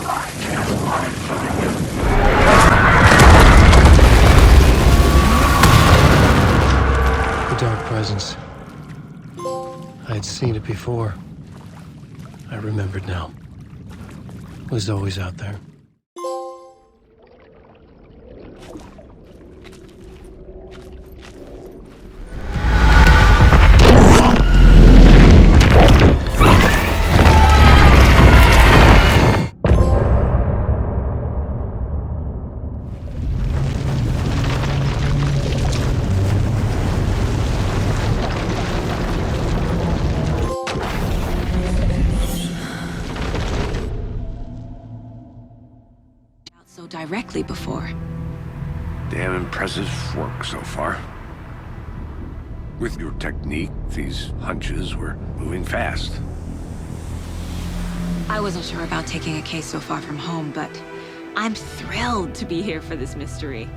The dark presence. I had seen it before. I remembered now. It was always out there. So directly before. Damn impressive work so far. With your technique, these hunches were moving fast. I wasn't sure about taking a case so far from home, but I'm thrilled to be here for this mystery.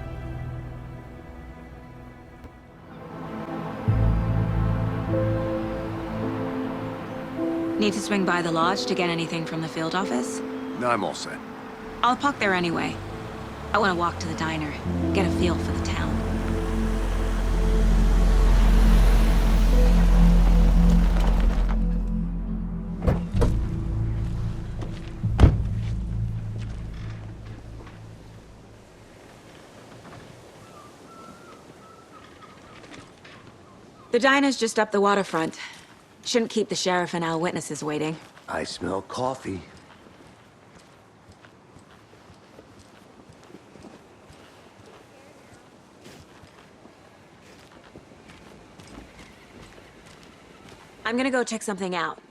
Need to swing by the lodge to get anything from the field office? No, I'm all set. I'll park there anyway. I want to walk to the diner, get a feel for the town. The diner's just up the waterfront. Shouldn't keep the sheriff and our witnesses waiting. I smell coffee. I'm gonna go check something out.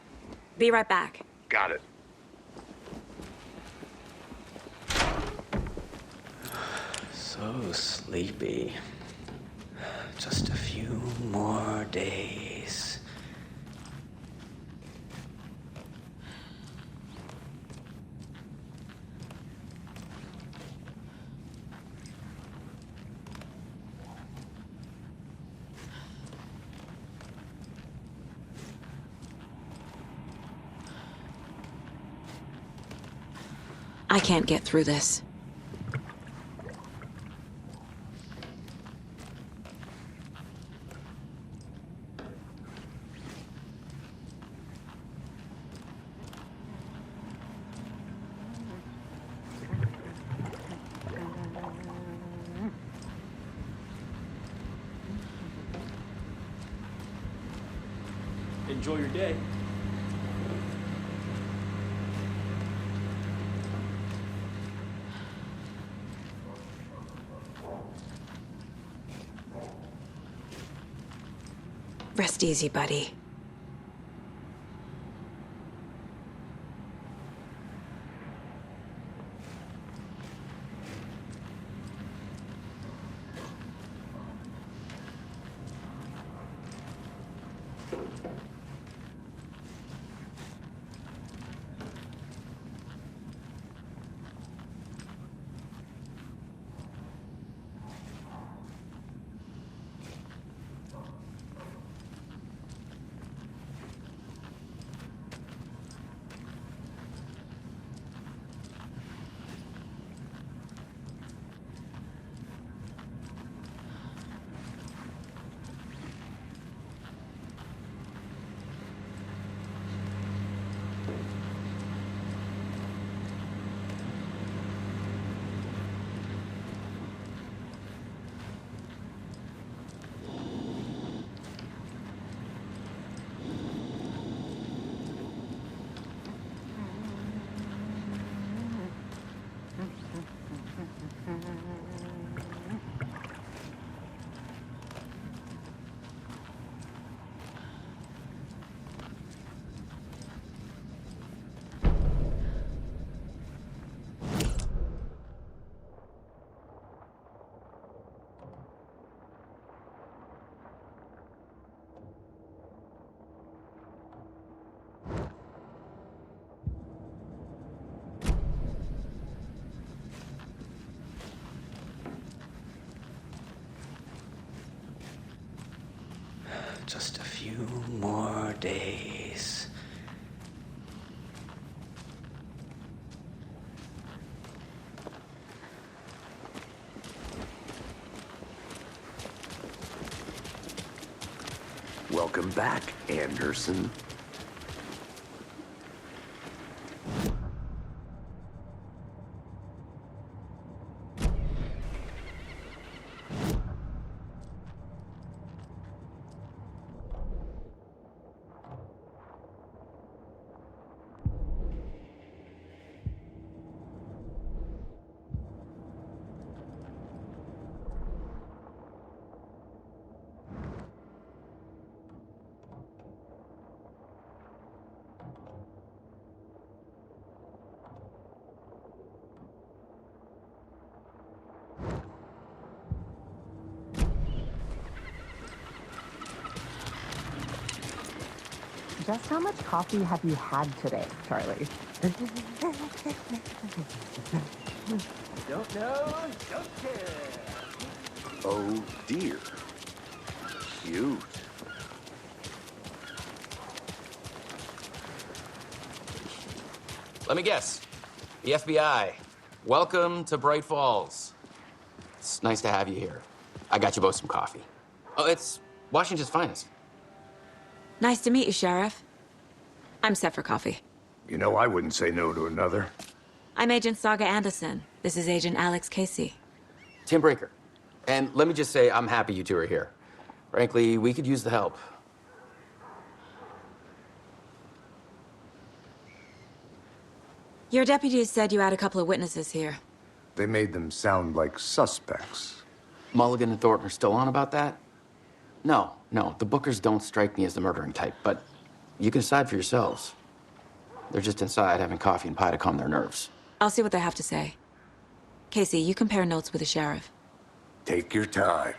Be right back. Got it. So sleepy. Just a few more days. I can't get through this. Enjoy your day. Rest easy, buddy. Just a few more days. Welcome back, Anderson. Just how much coffee have you had today, Charlie? Don't know, don't care. Oh dear. Cute. Let me guess. The FBI. Welcome to Bright Falls. It's nice to have you here. I got you both some coffee. Oh, it's Washington's finest. Nice to meet you, Sheriff. I'm set for coffee. You know, I wouldn't say no to another. I'm Agent Saga Anderson. This is Agent Alex Casey. Tim Breaker. And let me just say, I'm happy you two are here. Frankly, we could use the help. Your deputies said you had a couple of witnesses here. They made them sound like suspects. Mulligan and Thornton are still on about that? No, the Bookers don't strike me as the murdering type, but you can decide for yourselves. They're just inside having coffee and pie to calm their nerves. I'll see what they have to say. Casey, you compare notes with the sheriff. Take your time.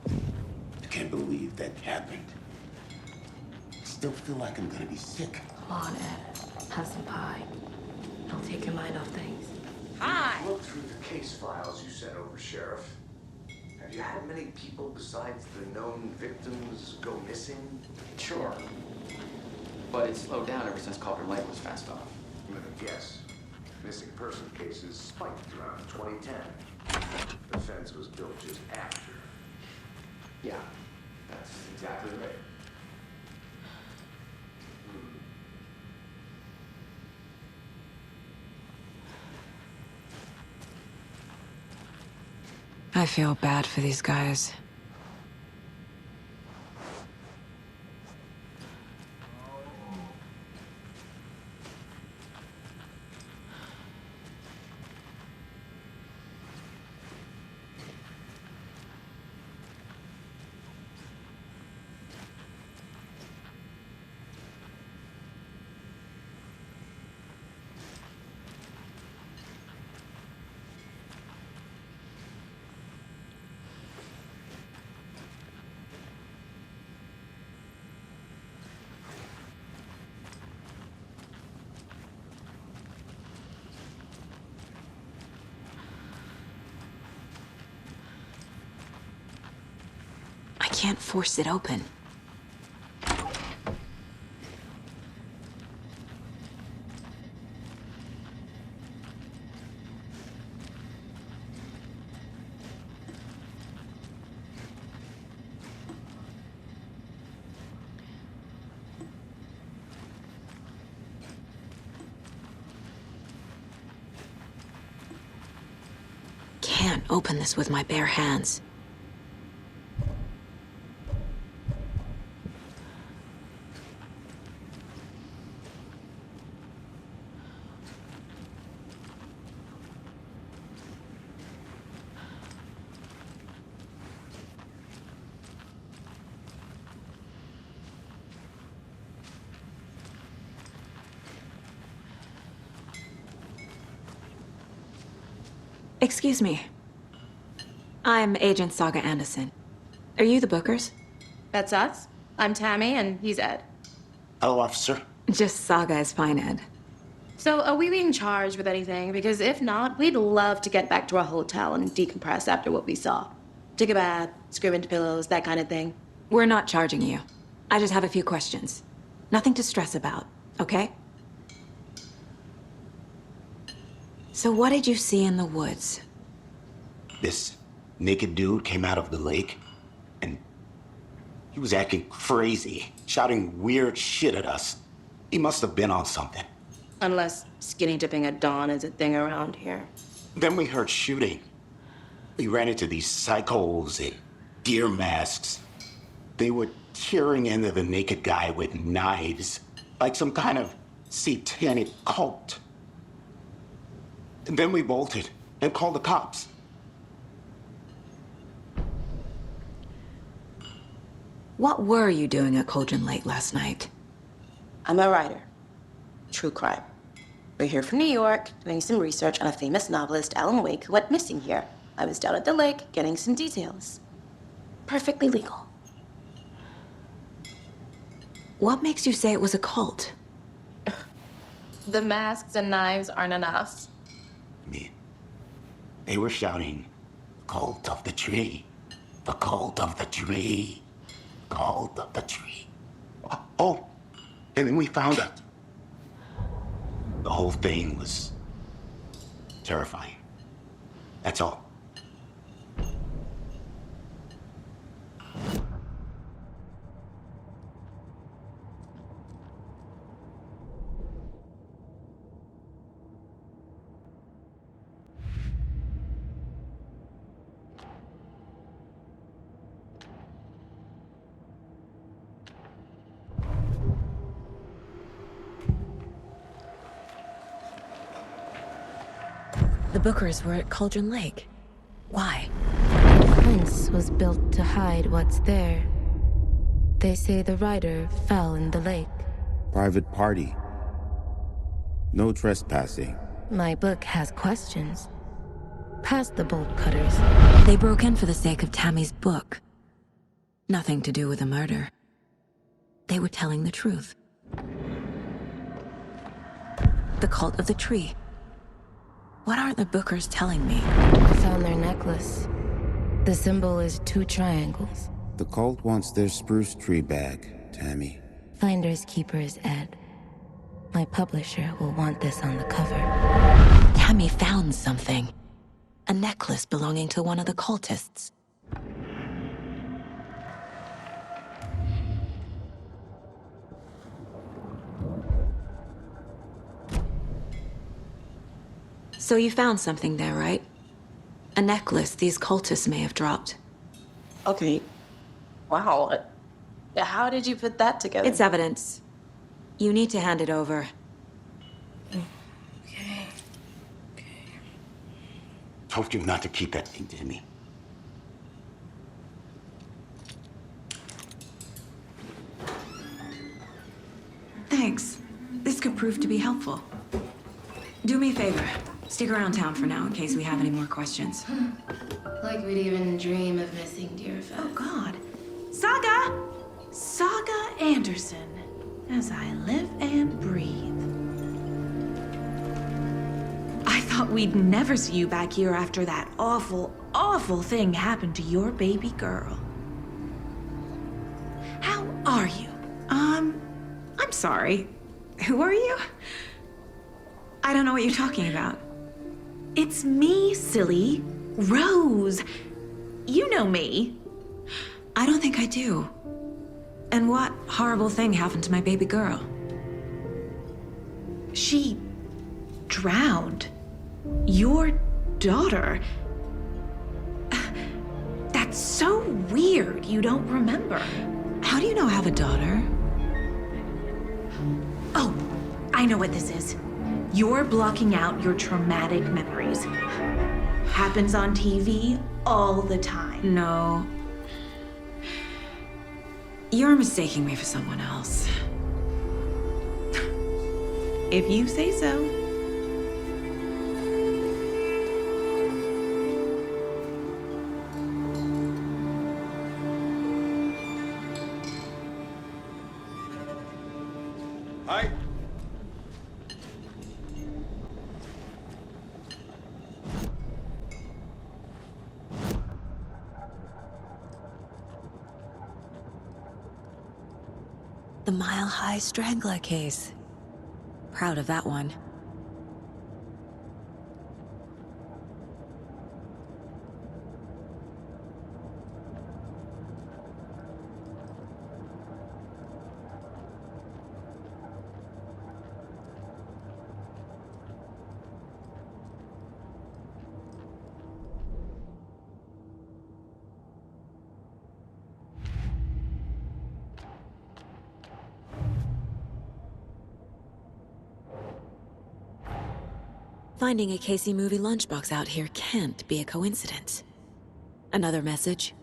I can't believe that happened. Still feel like I'm gonna be sick. Come on, Ed. Have some pie. I'll take your mind off things. Hi! Look through the case files you sent over, Sheriff. Have you had many people besides the known victims go missing? Sure. But it's slowed down ever since Calder Lake was fenced off. I'm gonna guess. Missing person cases spiked around 2010. The fence was built just after. Yeah, that's exactly right. I feel bad for these guys. I can't force it open. Can't open this with my bare hands. Excuse me. I'm Agent Saga Anderson. Are you the Bookers? That's us. I'm Tammy, and he's Ed. Hello, officer. Just Saga is fine, Ed. So, are we being charged with anything? Because if not, we'd love to get back to our hotel and decompress after what we saw. Take a bath, scream into pillows, that kind of thing. We're not charging you. I just have a few questions. Nothing to stress about, okay? So what did you see in the woods? This naked dude came out of the lake, and he was acting crazy, shouting weird shit at us. He must have been on something. Unless skinny dipping at dawn is a thing around here. Then we heard shooting. We ran into these psychos in deer masks. They were tearing into the naked guy with knives, like some kind of satanic cult. And then we bolted and called the cops. What were you doing at Cauldron Lake last night? I'm a writer. True crime. We're here from New York, doing some research on a famous novelist, Alan Wake, who went missing here. I was down at the lake, getting some details. Perfectly legal. What makes you say it was a cult? The masks and knives aren't enough. They were shouting, "Cult of the tree, the cult of the tree, cult of the tree." Oh, and then we found out. The whole thing was terrifying. That's all. The Bookers were at Cauldron Lake. Why? The fence was built to hide what's there. They say the rider fell in the lake. Private party. No trespassing. My book has questions. Past the bolt cutters. They broke in for the sake of Tammy's book. Nothing to do with a murder. They were telling the truth. The cult of the tree. What aren't the Bookers telling me? Found their necklace. The symbol is 2 triangles. The cult wants their spruce tree back, Tammy. Finders keepers, Ed. My publisher will want this on the cover. Tammy found something. A necklace belonging to one of the cultists. So you found something there, right? A necklace these cultists may have dropped. Okay. Wow. How did you put that together? It's evidence. You need to hand it over. Okay. Told you not to keep that thing to me. Thanks. This could prove to be helpful. Do me a favor. Stick around town for now in case we have any more questions. Like we'd even dream of missing dear Fez. Oh, God. Saga! Saga Anderson. As I live and breathe. I thought we'd never see you back here after that awful, awful thing happened to your baby girl. How are you? I'm sorry. Who are you? I don't know what you're talking about. It's me, silly. Rose. You know me. I don't think I do. And what horrible thing happened to my baby girl? She drowned. Your daughter. That's so weird you don't remember. How do you know I have a daughter? Oh, I know what this is. You're blocking out your traumatic memories. Happens on TV all the time. No. You're mistaking me for someone else. If you say so. Hi. The Mile High Strangler case. Proud of that one. Finding a Casey movie lunchbox out here can't be a coincidence. Another message?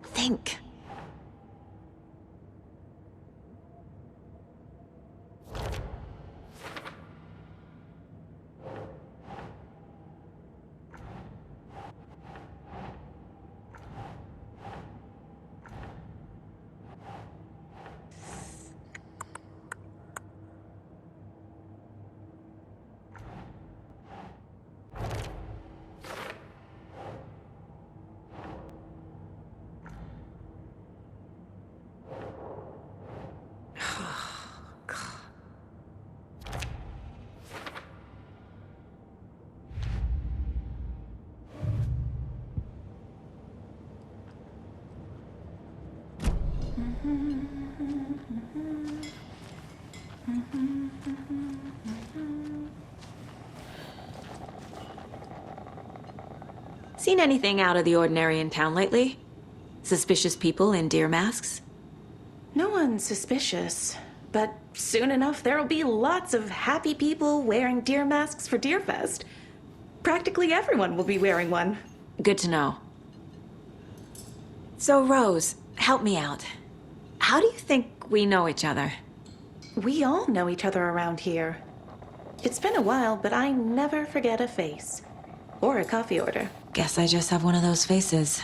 Think. Seen anything out of the ordinary in town lately? Suspicious people in deer masks? No one's suspicious, but soon enough there'll be lots of happy people wearing deer masks for Deerfest. Practically everyone will be wearing one. Good to know. So, Rose, help me out. How do you think we know each other? We all know each other around here. It's been a while, but I never forget a face. Or a coffee order. Guess I just have one of those faces.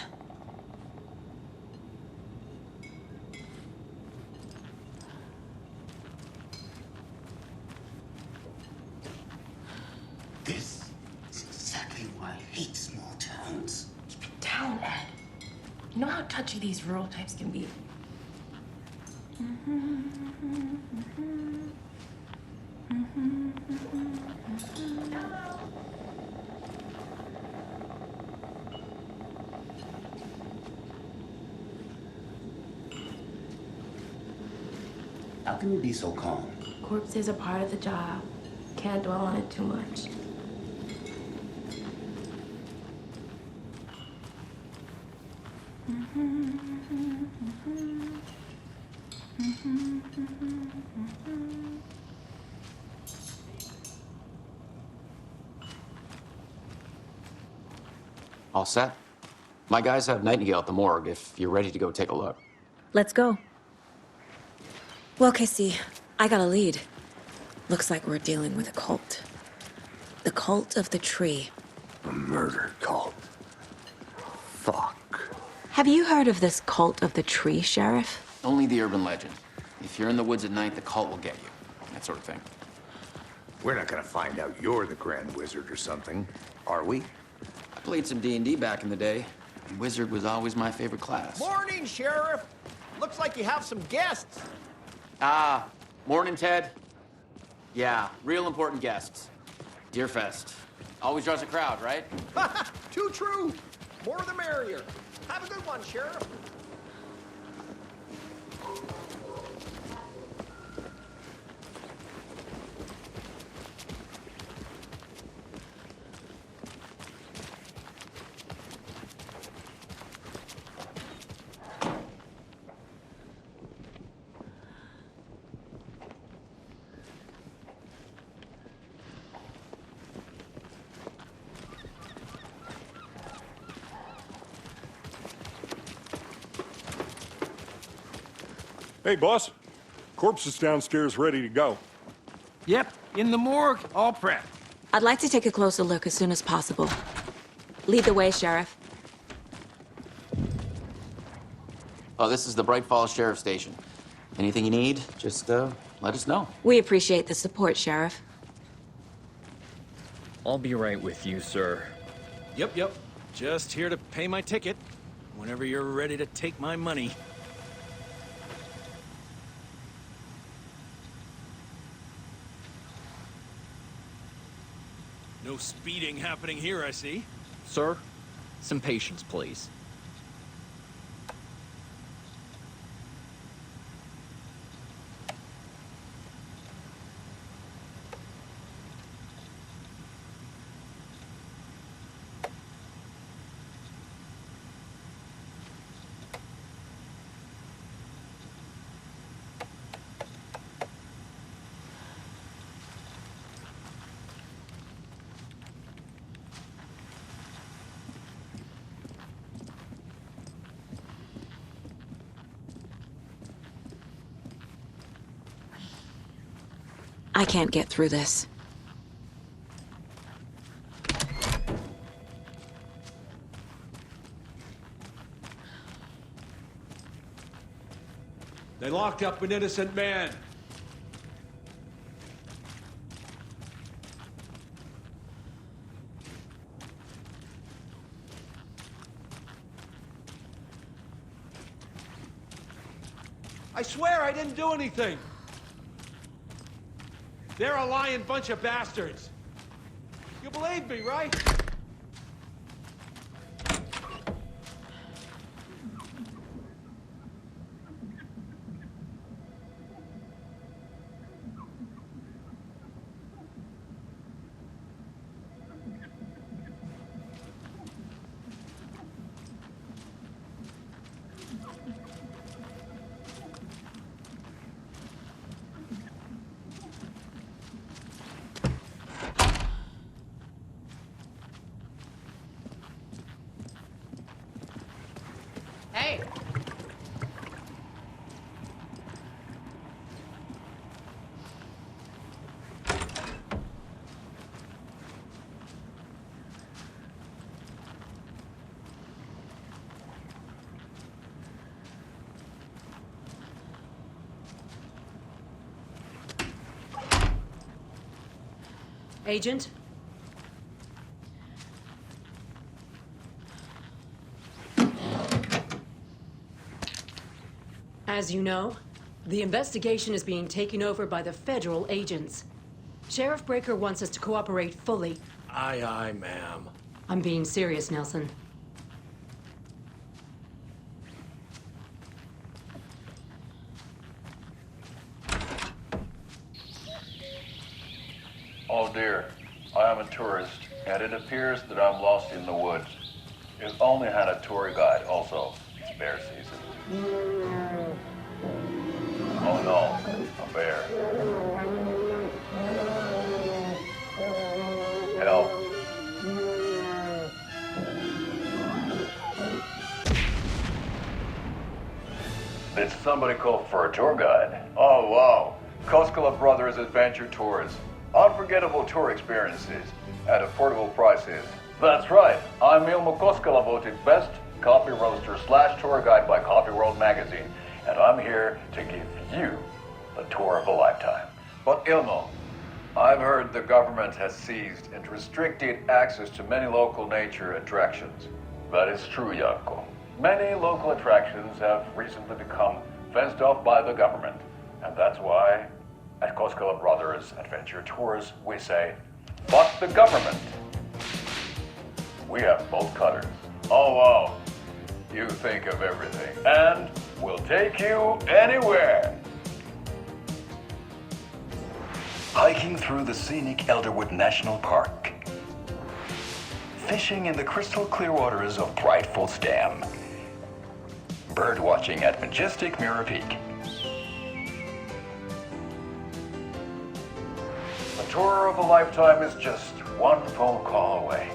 This is exactly why I hate small towns. Keep it down, Ed. You know how touchy these rural types can be. How can you be so calm? Corpses are part of the job. Can't dwell on it too much. All set? My guys have Nightingale at the morgue if you're ready to go take a look. Let's go. Well, Casey, I got a lead. Looks like we're dealing with a cult. The cult of the tree. A murder cult. Fuck. Have you heard of this cult of the tree, Sheriff? Only the urban legend. If you're in the woods at night, the cult will get you. That sort of thing. We're not gonna find out you're the Grand Wizard or something, are we? I played some D&D back in the day, and Wizard was always my favorite class. Morning, Sheriff. Looks like you have some guests. Ah, morning, Ted. Yeah, real important guests. Deerfest. Always draws a crowd, right? Too true. More the merrier. Have a good one, Sheriff. Hey, boss. Corpse is downstairs ready to go. Yep, in the morgue, all prepped. I'd like to take a closer look as soon as possible. Lead the way, Sheriff. Oh, this is the Bright Falls Sheriff Station. Anything you need, just let us know. We appreciate the support, Sheriff. I'll be right with you, sir. Yep. Just here to pay my ticket. Whenever you're ready to take my money. No speeding happening here, I see. Sir, some patience, please. I can't get through this. They locked up an innocent man. I swear I didn't do anything. They're a lying bunch of bastards. You believe me, right? Hey! Agent? As you know, the investigation is being taken over by the federal agents. Sheriff Breaker wants us to cooperate fully. Aye, ma'am. I'm being serious, Nelson. Oh dear, I am a tourist, and it appears that I'm lost in the woods. If only had a tour guide also. It's bear season. Oh no, a bear. Help. Did somebody call for a tour guide? Oh wow, Koskela Brothers Adventure Tours. Unforgettable tour experiences at affordable prices. That's right, I'm Ilmo Koskela, voted best coffee roaster / tour guide by Coffee World magazine, and I'm here to give you the tour of a lifetime. But Ilmo, I've heard the government has seized and restricted access to many local nature attractions. That is true, Janko. Many local attractions have recently become fenced off by the government, and that's why at Koskela Brothers Adventure Tours, we say, fuck the government. We have bolt cutters. Oh, wow. You think of everything. And we'll take you anywhere. Hiking through the scenic Elderwood National Park. Fishing in the crystal clear waters of Bright Falls Dam. Bird watching at majestic Mirror Peak. A tour of a lifetime is just one phone call away.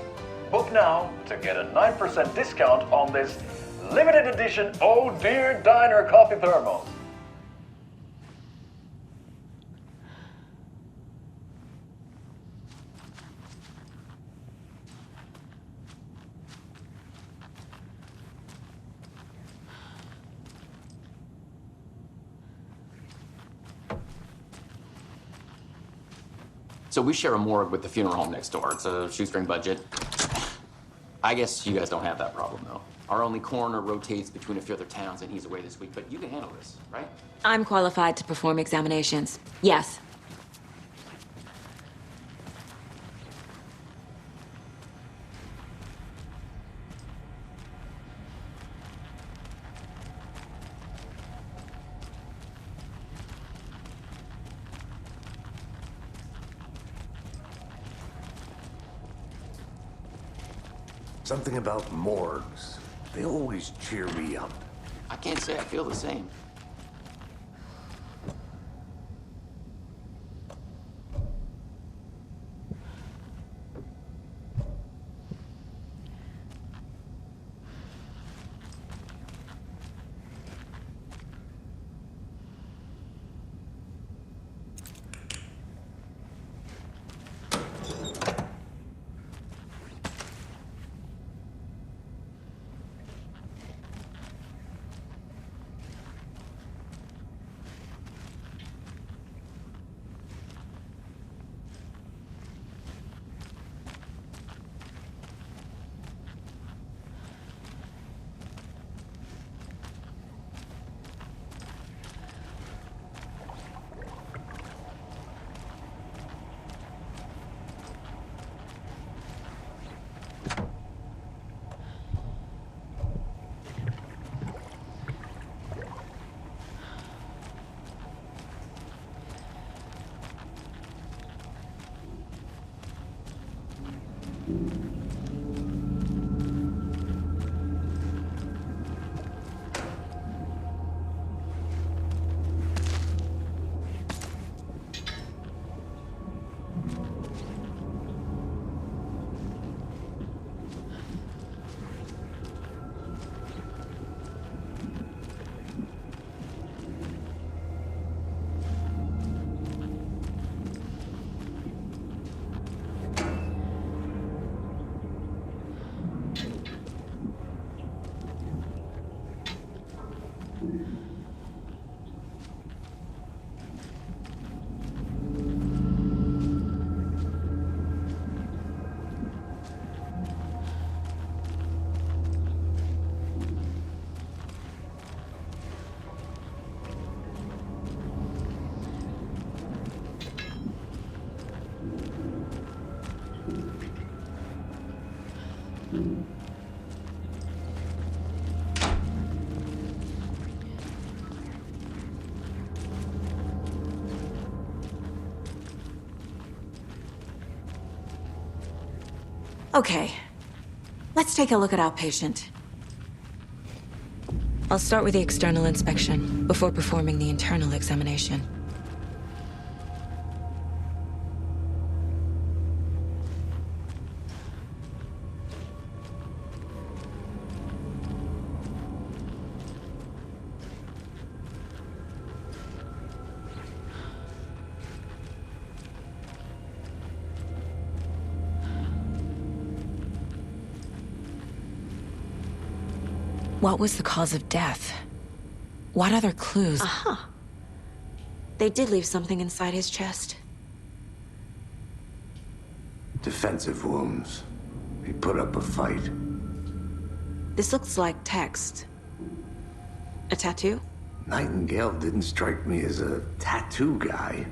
Book now to get a 9% discount on this limited edition Oh Dear Diner coffee thermos. So we share a morgue with the funeral home next door. It's a shoestring budget. I guess you guys don't have that problem, though. Our only coroner rotates between a few other towns, and he's away this week. But you can handle this, right? I'm qualified to perform examinations. Yes. Something about morgues. They always cheer me up. I can't say I feel the same. Okay, let's take a look at our patient. I'll start with the external inspection before performing the internal examination. What was the cause of death? What other clues? Aha! They did leave something inside his chest. Defensive wounds. He put up a fight. This looks like text. A tattoo? Nightingale didn't strike me as a tattoo guy.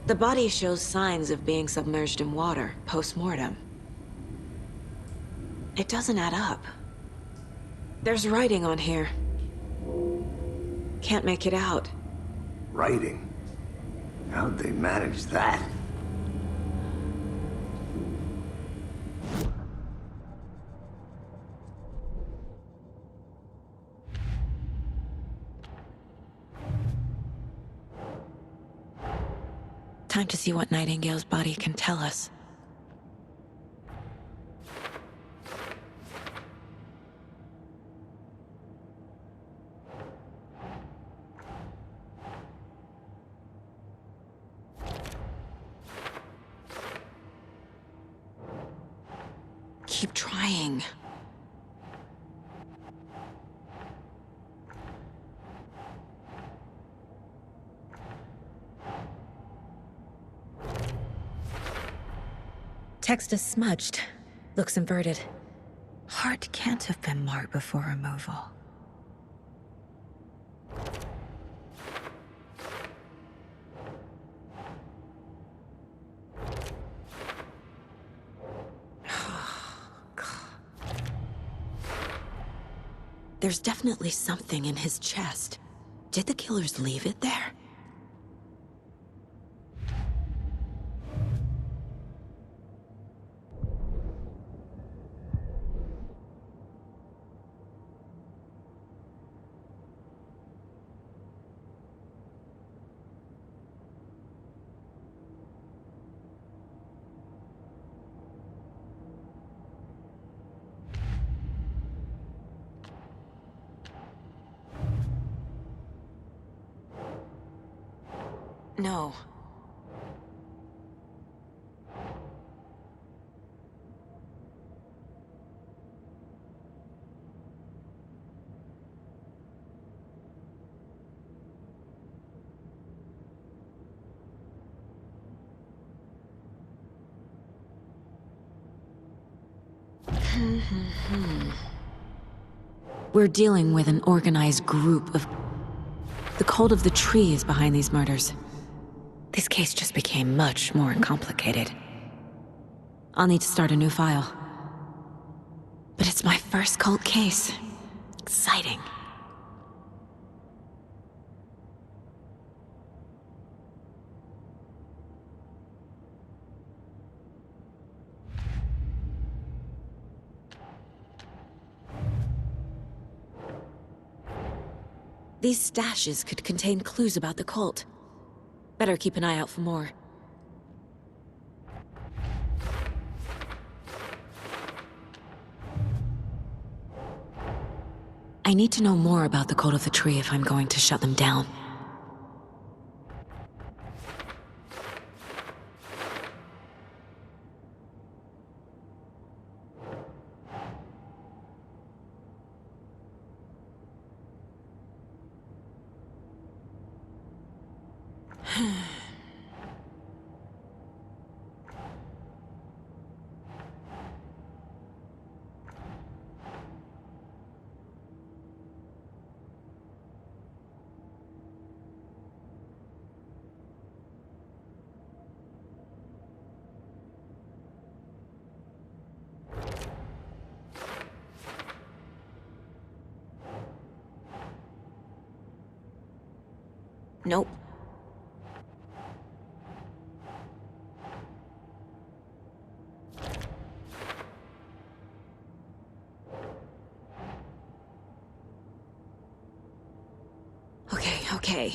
The body shows signs of being submerged in water, post-mortem. It doesn't add up. There's writing on here. Can't make it out. Writing? How'd they manage that? Time to see what Nightingale's body can tell us. Keep trying. text is smudged. Looks inverted. Heart can't have been marked before removal. There's definitely something in his chest. Did the killers leave it there? No. We're dealing with an organized group of... The cult of the tree is behind these murders. This case just became much more complicated. I'll need to start a new file. But it's my first cult case. Exciting. These stashes could contain clues about the cult. Better keep an eye out for more. I need to know more about the cult of the tree if I'm going to shut them down. Nope. Okay.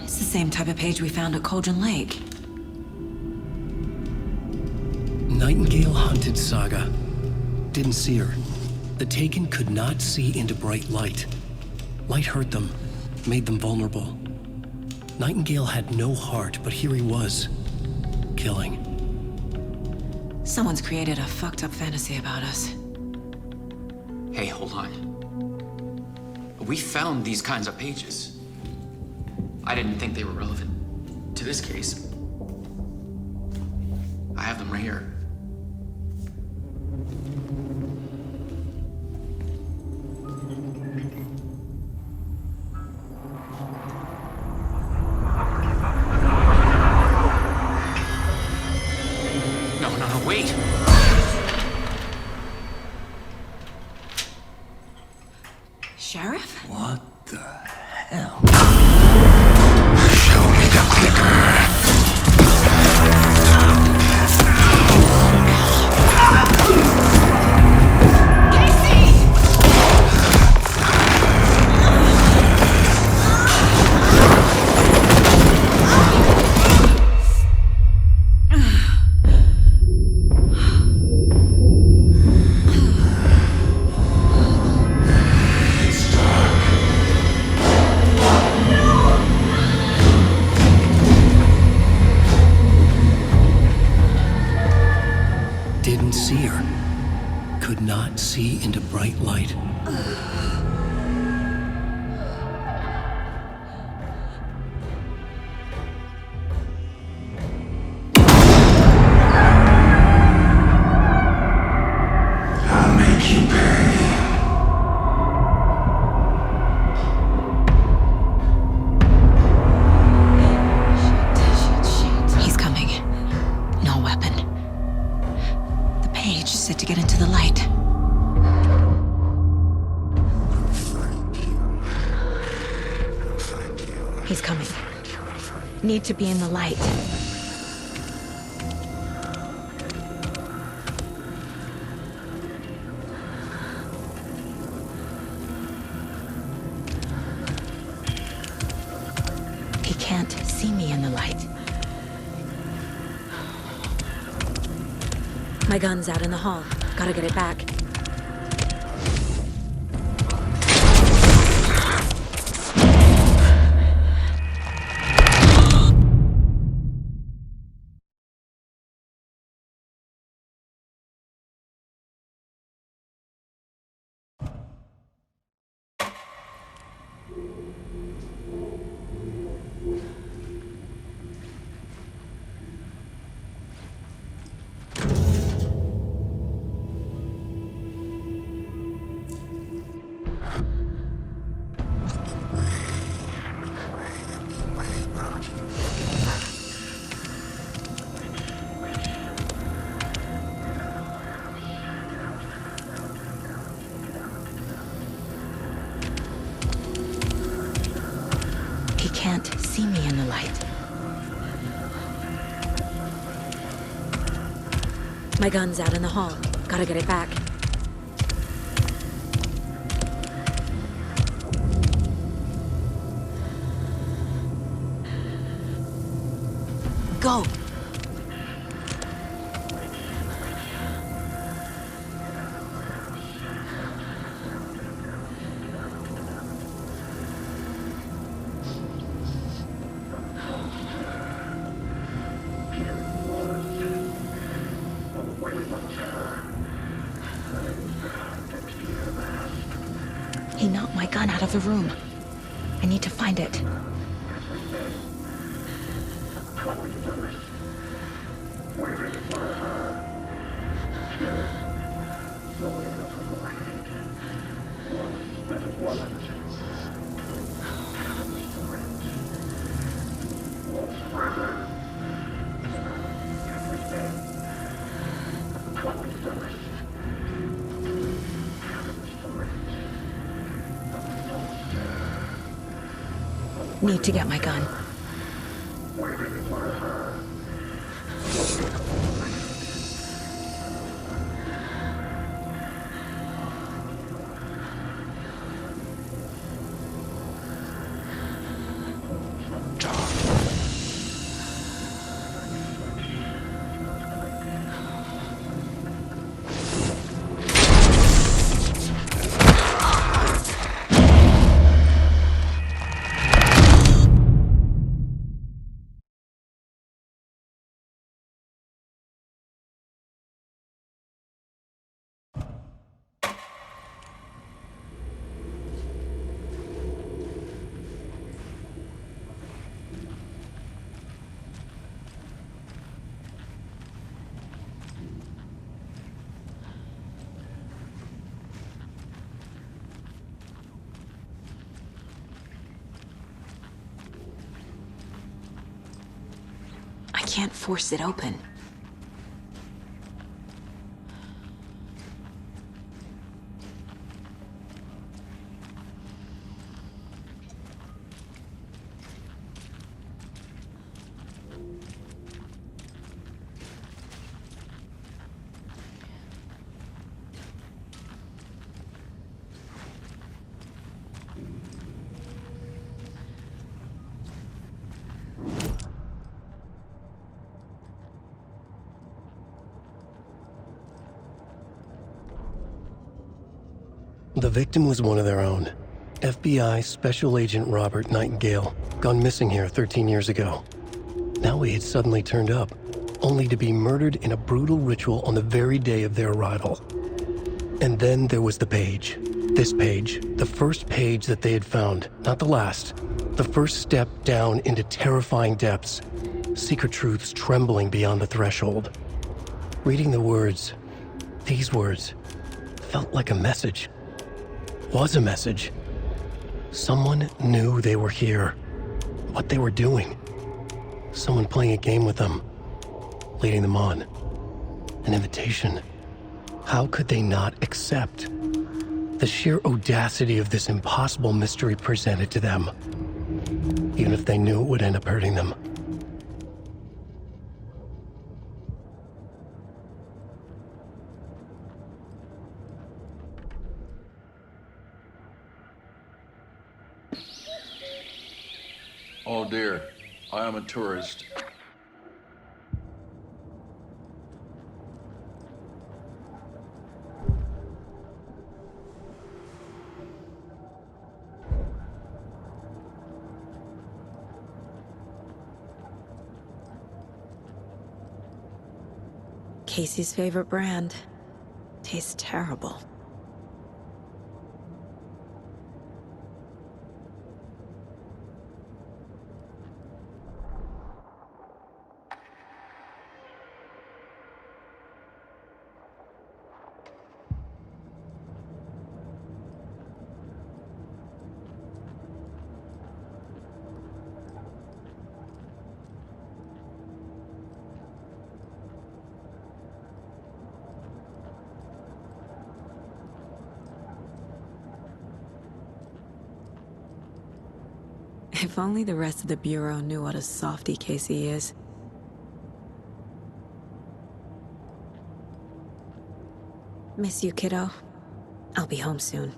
It's the same type of page we found at Cauldron Lake. Nightingale hunted Saga. Didn't see her. The Taken could not see into bright light. Light hurt them, made them vulnerable. Nightingale had no heart, but here he was, killing. Someone's created a fucked up fantasy about us. Hey, hold on. We found these kinds of pages. I didn't think they were relevant to this case. I have them right here. Wait! Sheriff? What the hell? Show me the clicker. Didn't see her. Could not see into bright light. I'll make you pay. He's coming. No weapon. The page said to get into the light. He's coming. Need to be in the light. He can't see me in the light. My gun's out in the hall. Gotta get it back. He can't see me in the light. My gun's out in the hall. Gotta get it back. Go! He knocked my gun out of the room. I need to find it. Need to get my gun. I can't force it open. The victim was one of their own. FBI Special Agent Robert Nightingale, gone missing here 13 years ago. Now he had suddenly turned up, only to be murdered in a brutal ritual on the very day of their arrival. And then there was the page. This page, the first page that they had found, not the last. The first step down into terrifying depths, secret truths trembling beyond the threshold. Reading the words, these words, felt like a message. Was a message. Someone knew they were here, what they were doing. Someone playing a game with them, leading them on. An invitation. How could they not accept? The sheer audacity of this impossible mystery presented to them, even if they knew it would end up hurting them. Oh dear, I am a tourist. Casey's favorite brand. Tastes terrible. If only the rest of the Bureau knew what a softie Casey is. Miss you, kiddo. I'll be home soon.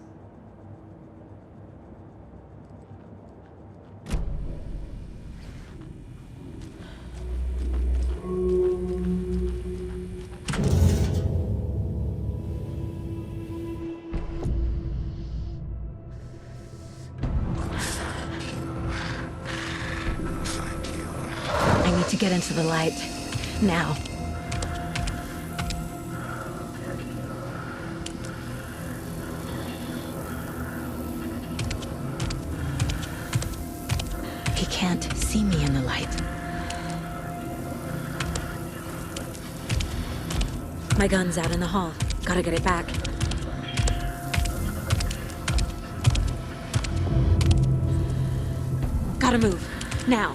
To get into the light. Now. He can't see me in the light. My gun's out in the hall. Gotta get it back. Gotta move. Now.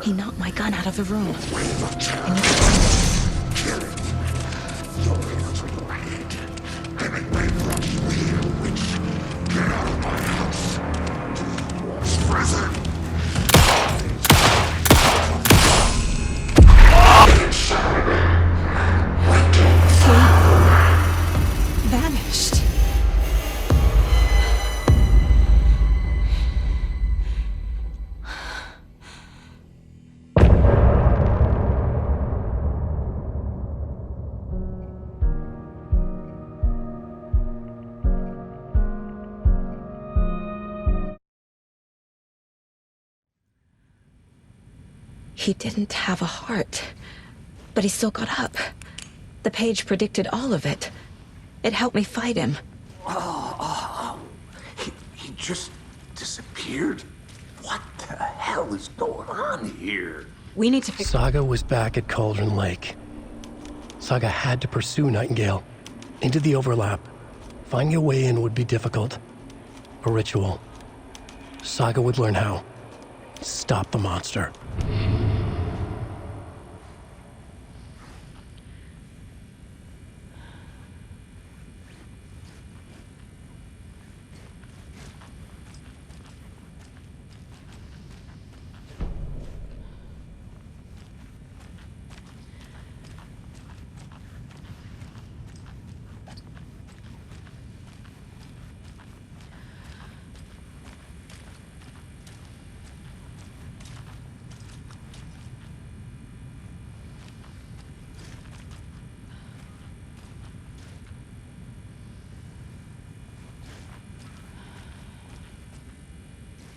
He knocked my gun out of the room. I need to find it. Vanished. He didn't have a heart, but he still got up. The page predicted all of it. It helped me fight him. He just disappeared? What the hell is going on here? We need to fix... Saga was back at Cauldron Lake. Saga had to pursue Nightingale. Into the overlap. Finding a way in would be difficult. A ritual. Saga would learn how. Stop the monster.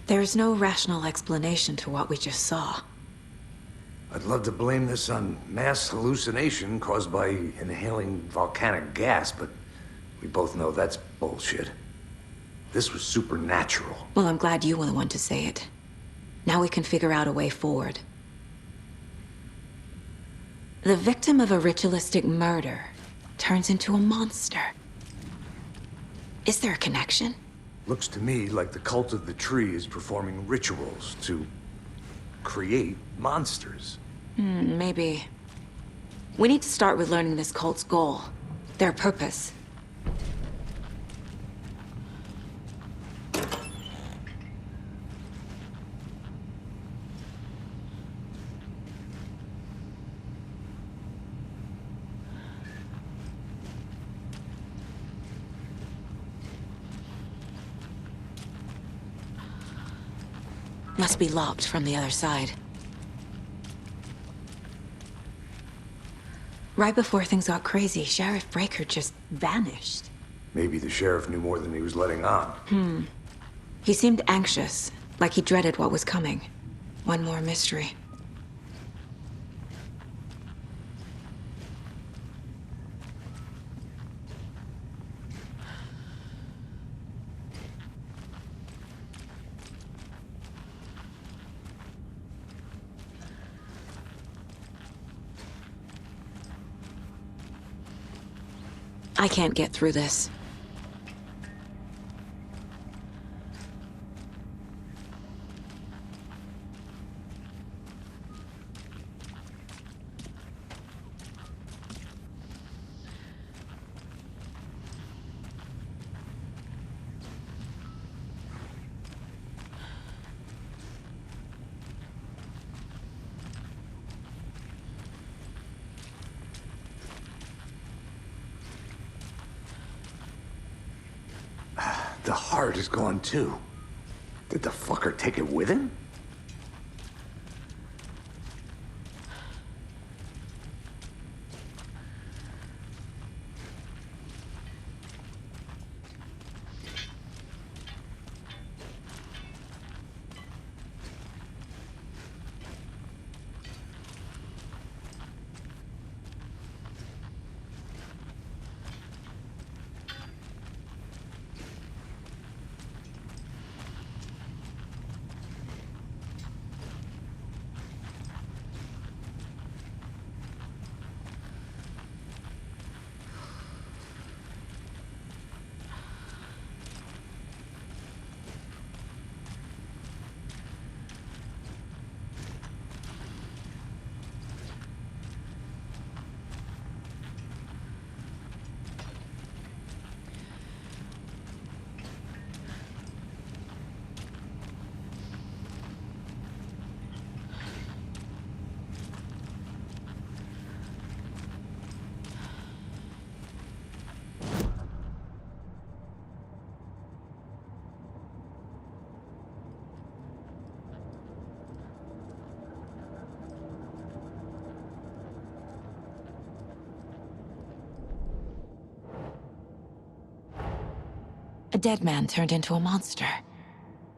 There's no rational explanation to what we just saw. I'd love to blame this on mass hallucination caused by inhaling volcanic gas, but we both know that's bullshit. This was supernatural. Well, I'm glad you were the one to say it. Now we can figure out a way forward. The victim of a ritualistic murder turns into a monster. Is there a connection? Looks to me like the cult of the tree is performing rituals to create monsters. Maybe. We need to start with learning this cult's goal, their purpose. Must be locked from the other side. Right before things got crazy, Sheriff Breaker just vanished. Maybe the sheriff knew more than he was letting on. He seemed anxious, like he dreaded what was coming. One more mystery. I can't get through this. The heart is gone too. Did the fucker take it with him? A dead man turned into a monster.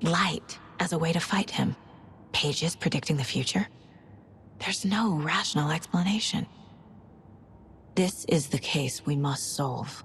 Light as a way to fight him. Pages predicting the future. There's no rational explanation. This is the case we must solve.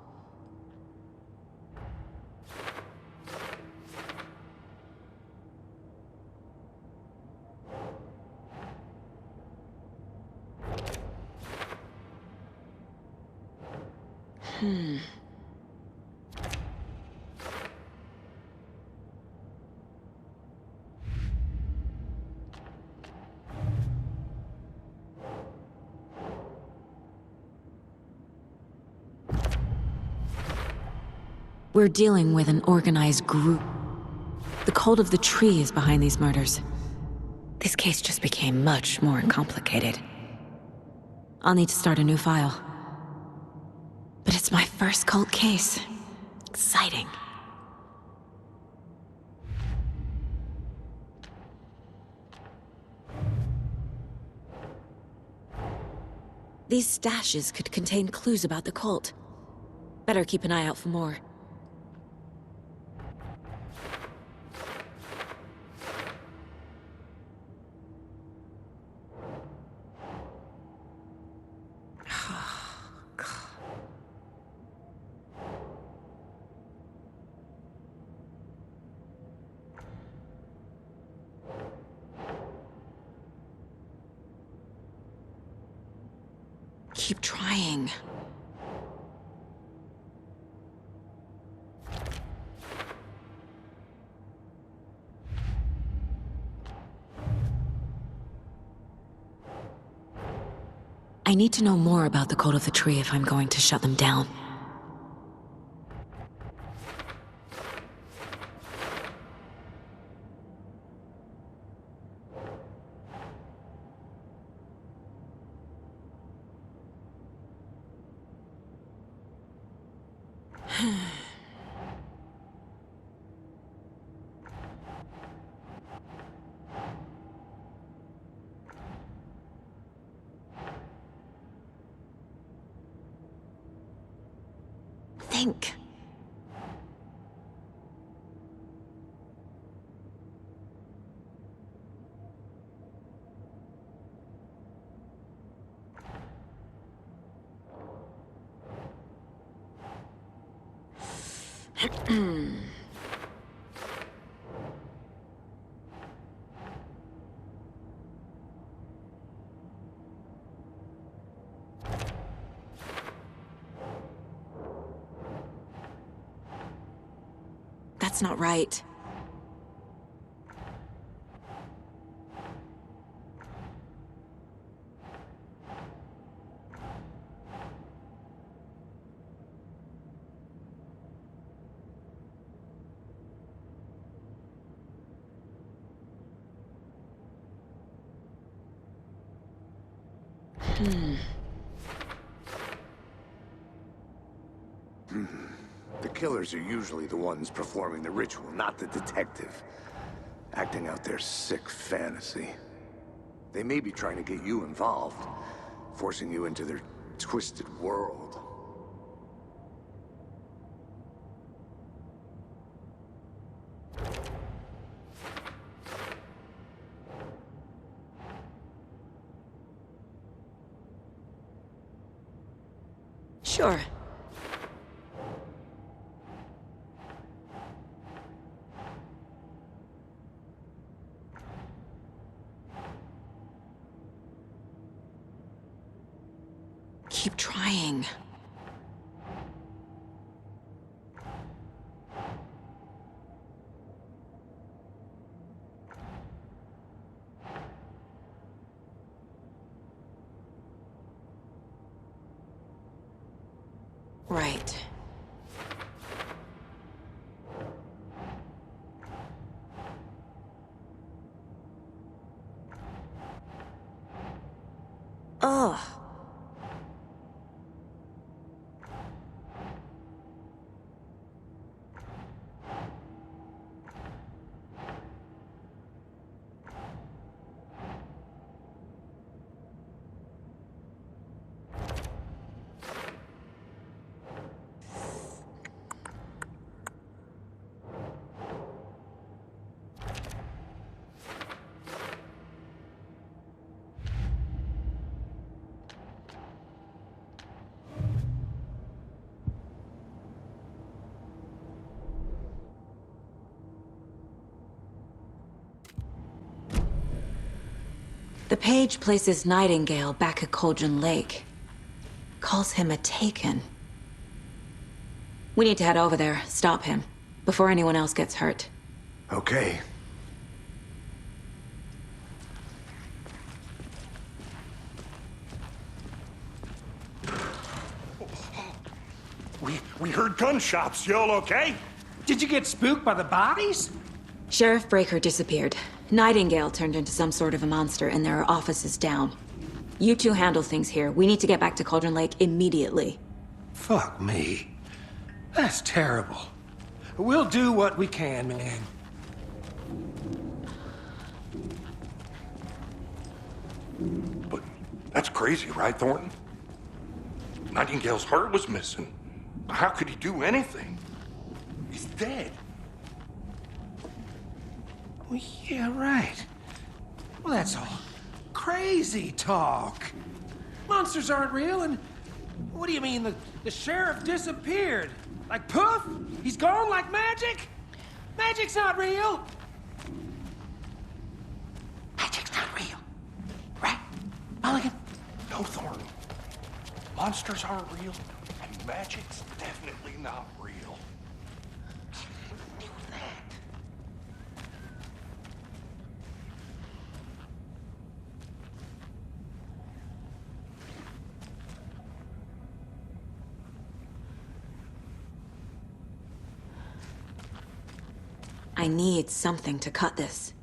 We're dealing with an organized group. The cult of the tree is behind these murders. This case just became much more complicated. I'll need to start a new file. But it's my first cult case. Exciting. These stashes could contain clues about the cult. Better keep an eye out for more. Keep trying. I need to know more about the cult of the tree if I'm going to shut them down. Think. That's not right. The killers are usually the ones performing the ritual, not the detective. Acting out their sick fantasy. They may be trying to get you involved, forcing you into their twisted world. Sure. Keep trying. Right. Ugh. The page places Nightingale back at Cauldron Lake. Calls him a Taken. We need to head over there, stop him, before anyone else gets hurt. Okay. We heard gunshots. You all okay? Did you get spooked by the bodies? Sheriff Breaker disappeared. Nightingale turned into some sort of a monster, and there are offices down. You two handle things here. We need to get back to Cauldron Lake immediately. Fuck me. That's terrible. We'll do what we can, man. But that's crazy, right, Thornton? Nightingale's heart was missing. How could he do anything? He's dead. Well, yeah, right. Well, that's all crazy talk. Monsters aren't real, and what do you mean the sheriff disappeared? Like poof? He's gone like magic? Magic's not real. Magic's not real. Right? Mulligan? No, Thornton. Monsters aren't real, and magic's definitely not real. I need something to cut this.